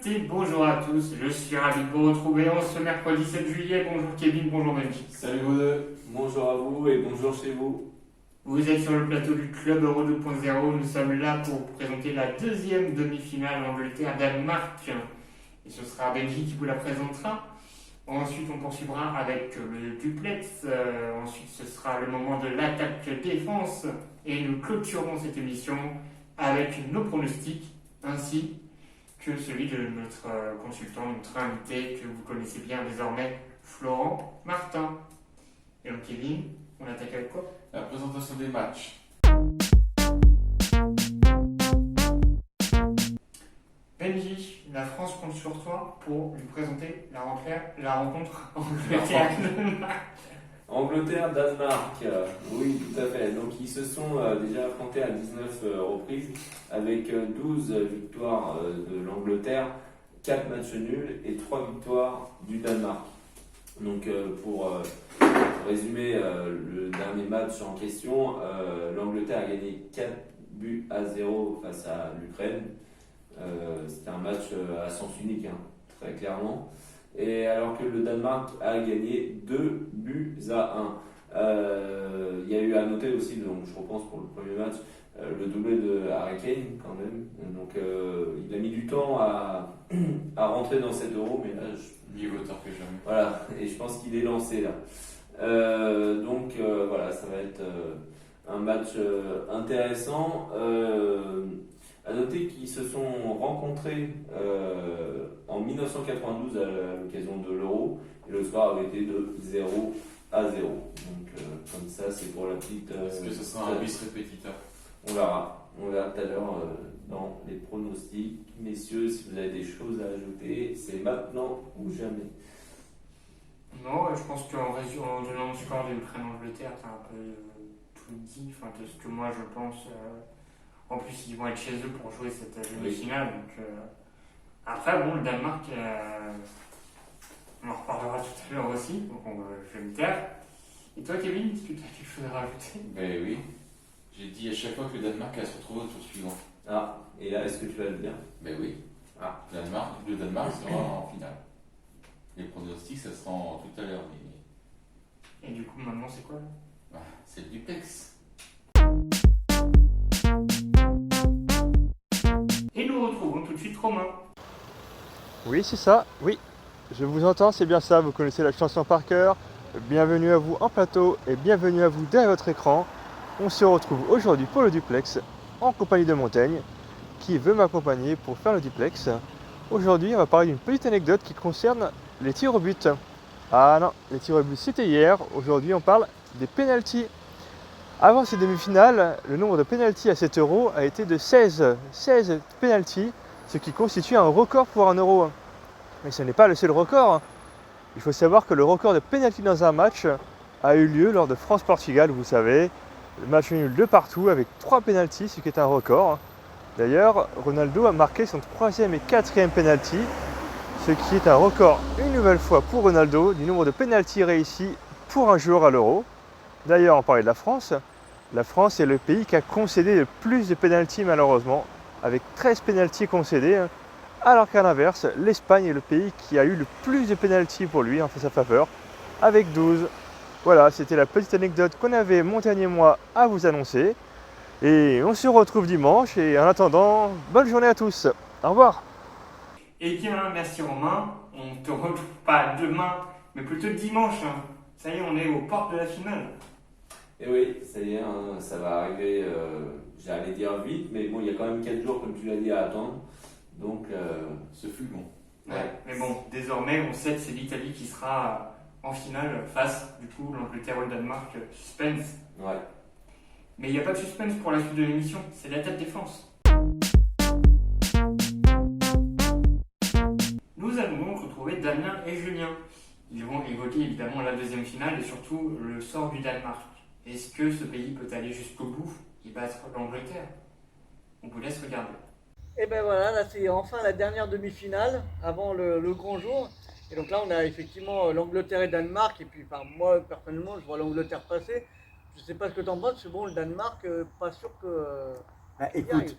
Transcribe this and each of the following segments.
et bonjour à tous, je suis ravi de vous retrouver en ce mercredi 7 juillet. Bonjour Kevin, bonjour Benji. Salut vous deux, bonjour à vous et bonjour chez vous. Vous êtes sur le plateau du Club Euro 2.0, nous sommes là pour vous présenter la deuxième demi-finale Angleterre-Danemark. Et ce sera Benji qui vous la présentera. Ensuite on poursuivra avec le duplex, ensuite ce sera le moment de l'attaque-défense et nous clôturerons cette émission avec nos pronostics ainsi que celui de notre consultant, notre invité que vous connaissez bien désormais, Florent Martin. Et donc Kevin, on attaque avec quoi? La présentation des matchs. Benji, la France compte sur toi pour lui présenter la rencontre Angleterre-Danemark. Angleterre-Danemark, oui tout à fait. Donc ils se sont déjà affrontés à 19 reprises avec 12 victoires de l'Angleterre, 4 matchs nuls et 3 victoires du Danemark. Donc pour résumer le dernier match en question, l'Angleterre a gagné 4 buts à 0 face à l'Ukraine. C'était un match à sens unique, très clairement. Et alors que le Danemark a gagné 2 buts à 1. Il y a eu à noter aussi, donc je repense pour le premier match, le doublé de Harry Kane quand même. Donc il a mis du temps à rentrer dans cet euro, mais là, mieux auteur que jamais. voilà, et je pense qu'il est lancé là. Donc voilà, ça va être un match intéressant. À noter qu'ils se sont rencontrés en 1992 à l'occasion de l'Euro et le score avait été de 0 à 0. Donc comme ça, c'est pour la petite... Est-ce que ce sera un bis répétiteur? On verra tout à l'heure dans les pronostics. Messieurs, si vous avez des choses à ajouter, c'est maintenant ou jamais. Non, je pense qu'en donnant le score de l'Ukraine-Angleterre, t'as un peu tout dit, enfin de ce que moi je pense. En plus, ils vont être chez eux pour jouer cette demi-finale. Donc, après, bon, le Danemark, on en reparlera tout à l'heure aussi, donc je vais me taire. Et toi, Kevin, est-ce que tu as quelque chose à rajouter? Ben oui. J'ai dit à chaque fois que le Danemark allait se retrouver au tour suivant. Ah, et là, est-ce que tu vas le dire? Ben oui. Le Danemark sera en finale. Les pronostics, ça sera tout à l'heure. Mais... Et du coup, maintenant, c'est quoi? C'est le duplex. Et nous retrouvons tout de suite Romain. Oui, c'est ça, oui. Je vous entends, c'est bien ça, vous connaissez la chanson par cœur. Bienvenue à vous en plateau et bienvenue à vous derrière votre écran. On se retrouve aujourd'hui pour le duplex en compagnie de Montaigne qui veut m'accompagner pour faire le duplex. Aujourd'hui, on va parler d'une petite anecdote qui concerne les tirs au but. Ah non, les tirs au but c'était hier, aujourd'hui on parle des pénaltys. Avant ces demi-finales, le nombre de pénaltys à 7 euros a été de 16 pénaltys, ce qui constitue un record pour un euro. Mais ce n'est pas le seul record. Il faut savoir que le record de pénaltys dans un match a eu lieu lors de France-Portugal, vous savez. Le match nul de partout avec 3 pénaltys, ce qui est un record. D'ailleurs, Ronaldo a marqué son 3e et 4e pénalty, ce qui est un record une nouvelle fois pour Ronaldo du nombre de pénaltys réussis pour un joueur à l'euro. D'ailleurs, on parlait de la France. La France est le pays qui a concédé le plus de pénaltys malheureusement, avec 13 pénaltys concédés, alors qu'à l'inverse, l'Espagne est le pays qui a eu le plus de pénaltys pour lui en sa faveur, avec 12. Voilà, c'était la petite anecdote qu'on avait, Montaigne et moi, à vous annoncer. Et on se retrouve dimanche, et en attendant, bonne journée à tous. Au revoir. Eh bien, merci Romain. On ne te retrouve pas demain, mais plutôt dimanche. Ça y est, on est aux portes de la finale. Et oui, ça y est, ça va arriver, j'allais dire vite, mais bon, il y a quand même 4 jours, comme tu l'as dit, à attendre. Donc, Ce fut bon. Ouais, mais bon, désormais, on sait que c'est l'Italie qui sera en finale face, du coup, l'Angleterre ou le Danemark. Suspense. ouais. Mais il n'y a pas de suspense pour la suite de l'émission, c'est l'attaque-défense. Nous allons donc retrouver Damien et Julien. Ils vont évoquer évidemment la deuxième finale et surtout le sort du Danemark. Est-ce que ce pays peut aller jusqu'au bout et battre l'Angleterre? On vous laisse regarder. Et ben voilà, là c'est enfin la dernière demi-finale avant le grand jour. Et donc là on a effectivement l'Angleterre et le Danemark. Et puis moi personnellement je vois l'Angleterre passer. Je sais pas ce que t'en penses, mais bon le Danemark, pas sûr que...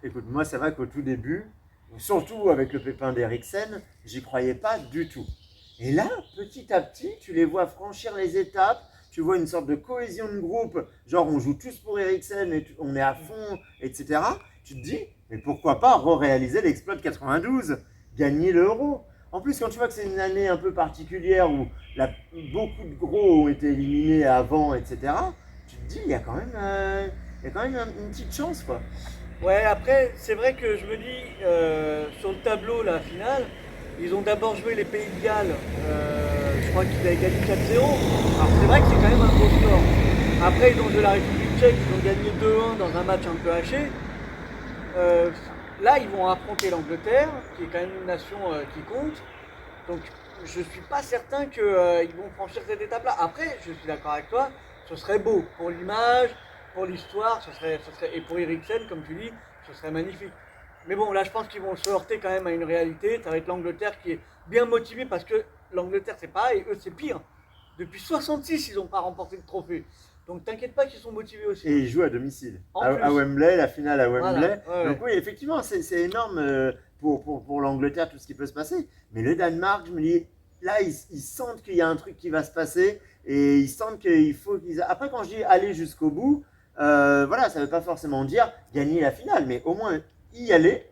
Écoute, moi c'est vrai qu'au tout début, Surtout avec le pépin d'Eriksen, j'y croyais pas du tout. Et là, petit à petit, tu les vois franchir les étapes, tu vois une sorte de cohésion de groupe, genre on joue tous pour Eriksen et on est à fond, etc. Tu te dis, mais pourquoi pas réaliser l'exploit de 92, gagner l'Euro. En plus, quand tu vois que c'est une année un peu particulière où beaucoup de gros ont été éliminés avant, etc., tu te dis, il y a quand même une petite chance, quoi. Ouais, après, c'est vrai que je me dis, sur le tableau, la finale, ils ont d'abord joué les Pays de Galles. Je crois qu'ils avaient gagné 4-0. Alors, c'est vrai que c'est quand même un gros score. Après, ils ont joué la République tchèque, ils ont gagné 2-1 dans un match un peu haché. Là, ils vont affronter l'Angleterre, qui est quand même une nation qui compte. Donc, je suis pas certain qu'ils vont franchir cette étape-là. Après, je suis d'accord avec toi, ce serait beau pour l'image, pour l'histoire, et pour Eriksen, comme tu dis, ce serait magnifique. Mais bon, là, je pense qu'ils vont se heurter quand même à une réalité. Ça va être l'Angleterre qui est bien motivée parce que l'Angleterre, c'est pareil, eux, c'est pire. Depuis 66, ils n'ont pas remporté de trophée. Donc, t'inquiète pas qu'ils sont motivés aussi. Et ils jouent à domicile, En à plus. Wembley, la finale à Wembley. Voilà, ouais. Donc oui, effectivement, c'est énorme pour l'Angleterre, tout ce qui peut se passer. Mais le Danemark, je me dis, là, ils sentent qu'il y a un truc qui va se passer et ils sentent qu'il faut qu'ils... Après, quand je dis aller jusqu'au bout, voilà, ça ne veut pas forcément dire gagner la finale, mais au moins y aller.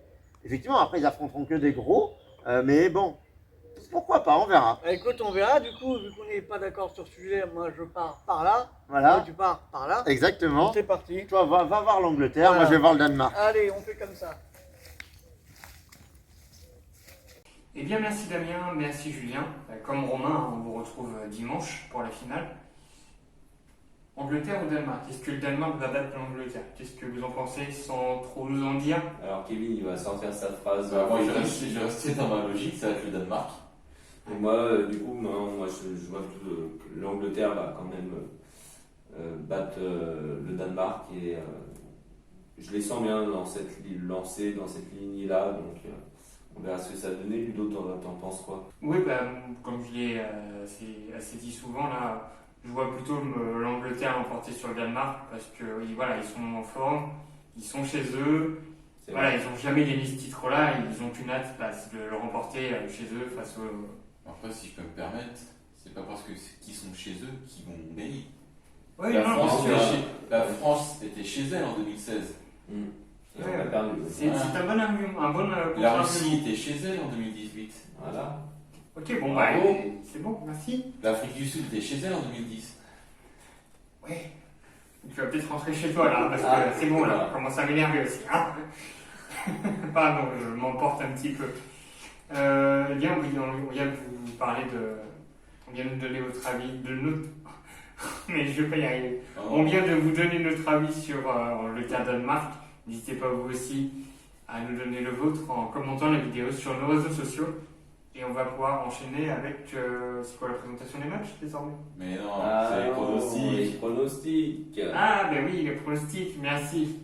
Effectivement, après, ils affronteront que des gros, mais bon, pourquoi pas, on verra. Écoute, on verra. Du coup, vu qu'on n'est pas d'accord sur ce sujet, moi, je pars par là. Voilà. Toi, tu pars par là. Exactement. C'est parti. Toi, va voir l'Angleterre, Voilà. moi je vais voir le Danemark. Allez, on fait comme ça. Eh bien, merci Damien, merci Julien. Comme Romain, on vous retrouve dimanche pour la finale. Angleterre ou Danemark? Est-ce que le Danemark va battre l'Angleterre? Qu'est-ce que vous en pensez sans trop nous en dire? Alors Kevin, il va sortir sa phrase. Moi, je vais rester dans ma logique, ça va être le Danemark. Et moi, du coup, moi, je vois que l'Angleterre va quand même battre le Danemark et je les sens bien dans cette lancée, dans cette ligne-là. Donc, on verra ce que ça va donner. Ludo, t'en penses quoi? Oui, comme je l'ai assez dit souvent, là, je vois plutôt l'Angleterre l'emporter sur le Danemark parce que voilà, ils sont en forme, ils sont chez eux. Voilà, ils n'ont jamais gagné ce titre-là, ils n'ont qu'une hâte de le remporter chez eux face au. Après, si je peux me permettre, c'est pas parce qu'ils sont chez eux qu'ils vont gagner. Oui, La France était chez elle en 2016. Ils ont pas perdu. C'est un bon argument. La Russie était chez elle en 2018. Voilà. Ok, bon, Bravo. c'est bon, merci. L'Afrique du Sud était chez elle en 2010. Ouais. Tu vas peut-être rentrer chez toi là, parce que c'est bon là, on commence à m'énerver aussi. Hein. Pardon, je m'emporte un petit peu. Bien, on vient de vous parler de. On vient de nous donner votre avis, mais je vais pas y arriver. On vient de vous donner notre avis sur le cas Danemark. N'hésitez pas vous aussi à nous donner le vôtre en commentant la vidéo sur nos réseaux sociaux. Et on va pouvoir enchaîner avec. C'est quoi la présentation des matchs désormais? Mais non, c'est les pronostics. Les pronostics. Ah, ben oui, les pronostics, merci.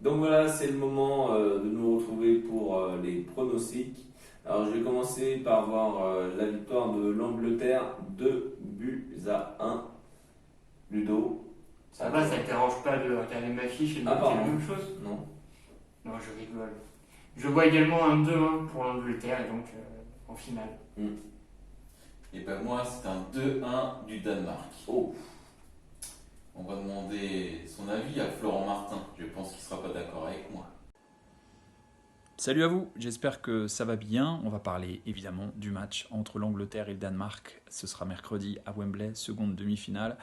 Donc voilà, c'est le moment de nous retrouver pour les pronostics. Alors je vais commencer par voir la victoire de l'Angleterre, 2-1. Ludo. Ça va, ça ne t'arrange pas de regarder ma fiche et de noter la même chose? Non. Non, je rigole. Je vois également un 2-1 pour l'Angleterre et donc en finale. Et ben moi, c'est un 2-1 du Danemark. Oh. On va demander son avis à Florent Martin. Je pense qu'il ne sera pas d'accord avec moi. Salut à vous, j'espère que ça va bien. On va parler évidemment du match entre l'Angleterre et le Danemark. Ce sera mercredi à Wembley, seconde demi-finale.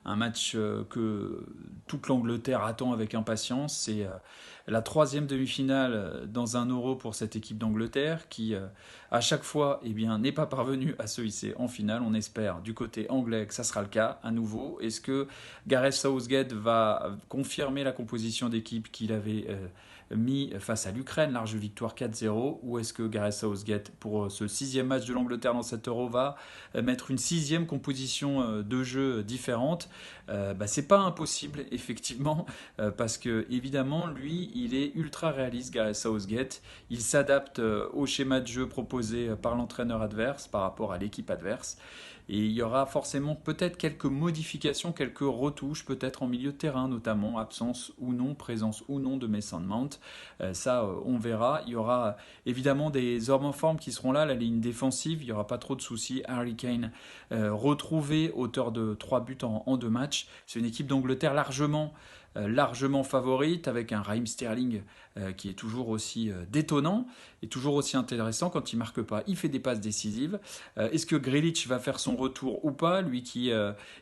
Un match que toute l'Angleterre attend avec impatience. C'est la troisième demi-finale dans un Euro pour cette équipe d'Angleterre qui, à chaque fois, n'est pas parvenue à se hisser en finale. On espère du côté anglais que ça sera le cas à nouveau. Est-ce que Gareth Southgate va confirmer la composition d'équipe qu'il avait mis face à l'Ukraine, large victoire 4-0, ou est-ce que Gareth Southgate, pour ce sixième match de l'Angleterre dans cet Euro, va mettre une sixième composition de jeu différente? C'est pas impossible, effectivement, parce que, évidemment, lui, il est ultra réaliste, Gareth Southgate. Il s'adapte au schéma de jeu proposé par l'entraîneur adverse par rapport à l'équipe adverse. Et il y aura forcément peut-être quelques modifications, quelques retouches, peut-être en milieu de terrain, notamment absence ou non, présence ou non de Mason Mount. Ça, on verra. Il y aura évidemment des hommes en forme qui seront là, la ligne défensive, il n'y aura pas trop de soucis. Harry Kane retrouvé, auteur de 3 buts en 2 matchs. C'est une équipe d'Angleterre largement favorite, avec un Raheem Sterling qui est toujours aussi détonnant et toujours aussi intéressant. Quand il marque pas, il fait des passes décisives. Est-ce que Grealish va faire son retour ou pas, lui qui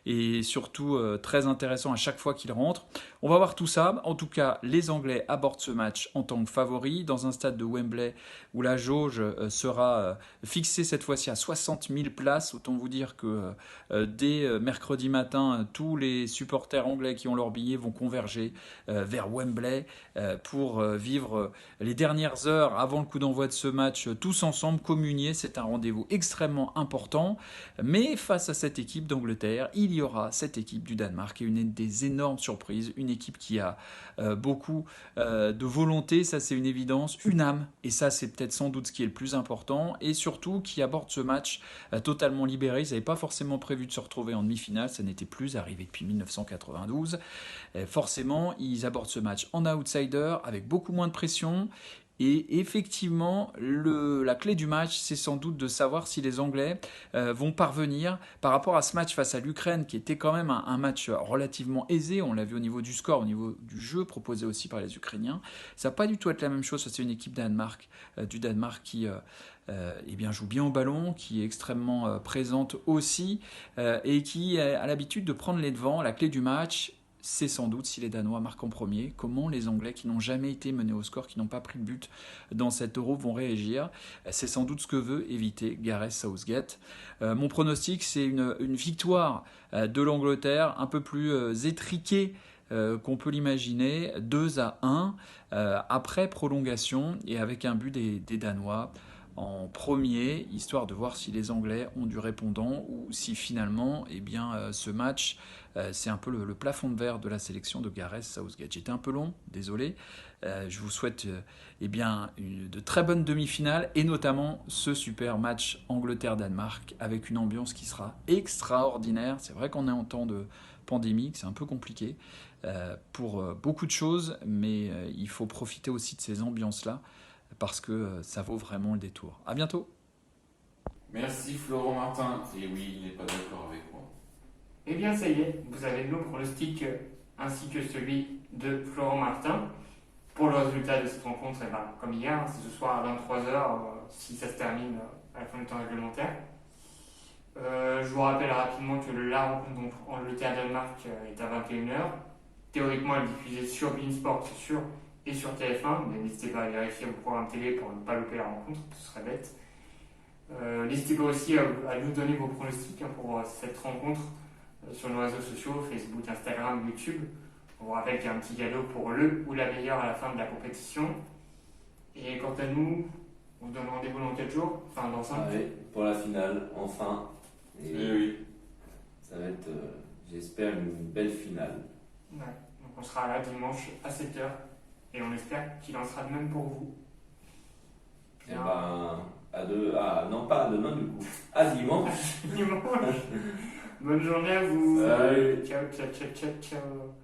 est surtout très intéressant à chaque fois qu'il rentre? On va voir tout ça. En tout cas, les Anglais abordent ce match en tant que favoris dans un stade de Wembley où la jauge sera fixée cette fois-ci à 60 000 places. Autant vous dire que dès mercredi matin, tous les supporters anglais qui ont leur billet vont converger vers Wembley pour vivre les dernières heures avant le coup d'envoi de ce match tous ensemble, communier. C'est un rendez-vous extrêmement important. Mais face à cette équipe d'Angleterre, il y aura cette équipe du Danemark et une des énormes surprises, une équipe qui a beaucoup de volonté, ça c'est une évidence, une âme, et ça c'est peut-être sans doute ce qui est le plus important, et surtout qui aborde ce match totalement libéré. Ils n'avaient pas forcément prévu de se retrouver en demi-finale, ça n'était plus arrivé depuis 1992. Forcément, ils abordent ce match en outsider, avec beaucoup moins de pression. Et effectivement, la clé du match, c'est sans doute de savoir si les Anglais vont parvenir, par rapport à ce match face à l'Ukraine, qui était quand même un match relativement aisé, on l'a vu au niveau du score, au niveau du jeu proposé aussi par les Ukrainiens. Ça va pas du tout être la même chose, c'est une équipe du Danemark qui joue bien au ballon, qui est extrêmement présente aussi, et qui a l'habitude de prendre les devants. La clé du match, c'est sans doute si les Danois marquent en premier, comment les Anglais qui n'ont jamais été menés au score, qui n'ont pas pris de but dans cet Euro vont réagir. C'est sans doute ce que veut éviter Gareth Southgate. Mon pronostic, c'est une victoire de l'Angleterre un peu plus étriquée qu'on peut l'imaginer, 2-1 après prolongation et avec un but des Danois en premier, histoire de voir si les Anglais ont du répondant ou si finalement ce match c'est un peu le plafond de verre de la sélection de Gareth Southgate. J'étais un peu long, désolé. Je vous souhaite de très bonnes demi-finales et notamment ce super match Angleterre-Danemark avec une ambiance qui sera extraordinaire. C'est vrai qu'on est en temps de pandémie, que c'est un peu compliqué pour beaucoup de choses, mais il faut profiter aussi de ces ambiances-là parce que ça vaut vraiment le détour. À bientôt. Merci Florent Martin. Et oui, il n'est pas d'accord avec moi. Eh bien, ça y est, vous avez nos pronostics ainsi que celui de Florent Martin. Pour le résultat de cette rencontre, comme hier, c'est ce soir à 23h, si ça se termine à la fin du temps réglementaire. Je vous rappelle rapidement que la rencontre Angleterre-Danemark est à 21h. Théoriquement, elle est diffusée sur beIN Sport, c'est sûr, et sur TF1, mais n'hésitez pas à vérifier vos programmes télé pour ne pas louper la rencontre, ce serait bête. N'hésitez pas aussi à nous donner vos pronostics pour cette rencontre sur nos réseaux sociaux, Facebook, Instagram, YouTube. On vous rappelle qu'il y a un petit cadeau pour le ou la meilleure à la fin de la compétition. Et quant à nous, on se donne rendez-vous dans 4 jours, enfin dans 5. Oui, pour la finale, enfin. Et oui. Ça va être, j'espère, une belle finale. Ouais. Donc on sera là dimanche à 7h et on espère qu'il en sera de même pour vous. Et non pas à demain du coup, à dimanche. Dimanche. Bonne journée à vous. Salut. Ciao, ciao, ciao, ciao, ciao.